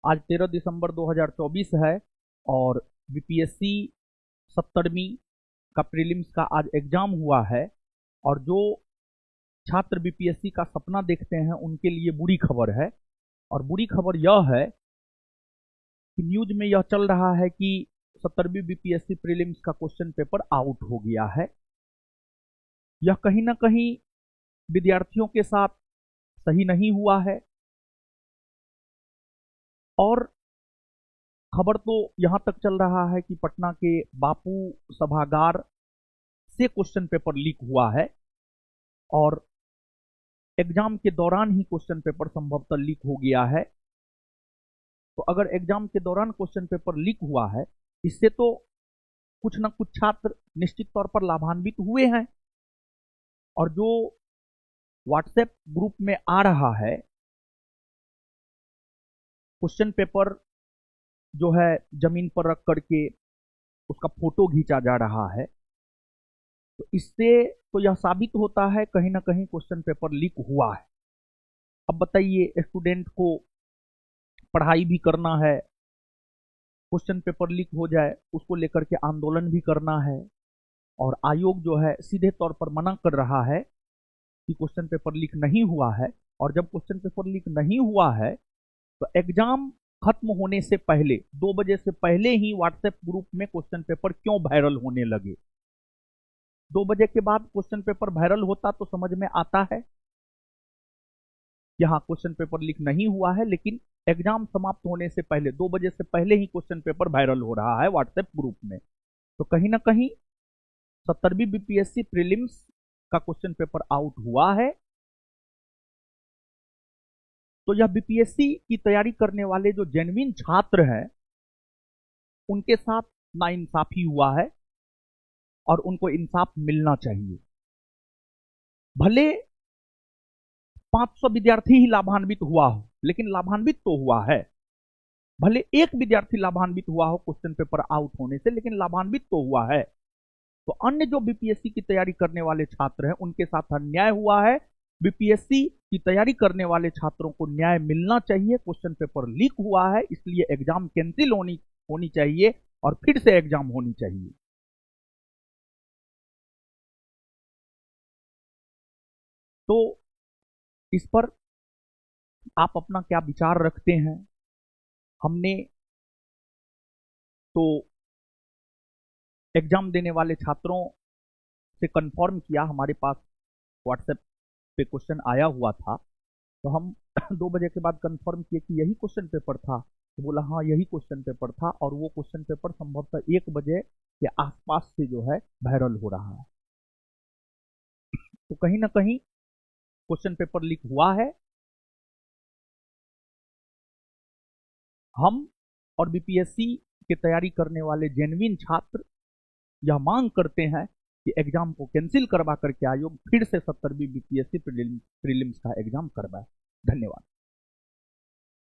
आज 13 दिसंबर 2024 है और बीपीएससी 70वीं का प्रीलिम्स का आज एग्जाम हुआ है। और जो छात्र बीपीएससी का सपना देखते हैं उनके लिए बुरी खबर है। और बुरी खबर यह है कि न्यूज में यह चल रहा है कि 70वीं बीपीएससी प्रीलिम्स का क्वेश्चन पेपर आउट हो गया है। यह कहीं ना कहीं विद्यार्थियों के साथ सही नहीं हुआ है। और खबर तो यहां तक चल रहा है कि पटना के बापू सभागार से क्वेश्चन पेपर लीक हुआ है और एग्जाम के दौरान ही क्वेश्चन पेपर संभवतः लीक हो गया है। तो अगर एग्जाम के दौरान क्वेश्चन पेपर लीक हुआ है, इससे तो कुछ ना कुछ छात्र निश्चित तौर पर लाभान्वित हुए हैं। और जो व्हाट्सएप ग्रुप में आ रहा है क्वेश्चन पेपर जो है जमीन पर रख करके उसका फोटो खींचा जा रहा है, तो इससे तो यह साबित होता है कहीं ना कहीं क्वेश्चन पेपर लीक हुआ है। अब बताइए, स्टूडेंट को पढ़ाई भी करना है, क्वेश्चन पेपर लीक हो जाए उसको लेकर के आंदोलन भी करना है, और आयोग जो है सीधे तौर पर मना कर रहा है कि क्वेश्चन पेपर लीक नहीं हुआ है। और जब क्वेश्चन पेपर लीक नहीं हुआ है तो एग्जाम खत्म होने से पहले 2 बजे से पहले ही व्हाट्सएप ग्रुप में क्वेश्चन पेपर क्यों वायरल होने लगे। 2 बजे के बाद क्वेश्चन पेपर वायरल होता तो समझ में आता है यहां क्वेश्चन पेपर लीक नहीं हुआ है, लेकिन एग्जाम समाप्त होने से पहले 2 बजे से पहले ही क्वेश्चन पेपर वायरल हो रहा है व्हाट्सएप ग्रुप में। तो कहीं ना कहीं 70वीं बीपीएससी प्रीलिम्स का क्वेश्चन पेपर आउट हुआ है। तो यह बीपीएससी की तैयारी करने वाले जो जेन्युइन छात्र हैं उनके साथ नाइंसाफी हुआ है और उनको इंसाफ मिलना चाहिए। भले 500 विद्यार्थी ही लाभान्वित हुआ हो, लेकिन लाभान्वित तो हुआ है। भले एक विद्यार्थी लाभान्वित हुआ हो क्वेश्चन पेपर आउट होने से, लेकिन लाभान्वित तो हुआ है। तो अन्य जो बीपीएससी की तैयारी करने वाले छात्र हैं उनके साथ अन्याय हुआ है। बीपीएससी की तैयारी करने वाले छात्रों को न्याय मिलना चाहिए। क्वेश्चन पेपर लीक हुआ है, इसलिए एग्जाम कैंसिल होनी चाहिए और फिर से एग्जाम होनी चाहिए। तो इस पर आप अपना क्या विचार रखते हैं? हमने तो एग्जाम देने वाले छात्रों से कंफर्म किया, हमारे पास व्हाट्सएप पे क्वेश्चन आया हुआ था, तो हम 2 बजे के बाद कंफर्म किए कि यही क्वेश्चन पेपर था। तो बोला हाँ यही क्वेश्चन पेपर था, और वो क्वेश्चन पेपर संभवतः 1 बजे के आसपास से जो है वायरल हो रहा है। तो कहीं ना कहीं क्वेश्चन पेपर लीक हुआ है। हम और बीपीएससी की तैयारी करने वाले जेन्युइन छात्र यह मांग करते हैं कि एग्जाम को कैंसिल करवा करके आयोग फिर से 70वीं बीपीएससी प्रीलिम्स का एग्जाम करवाए। धन्यवाद।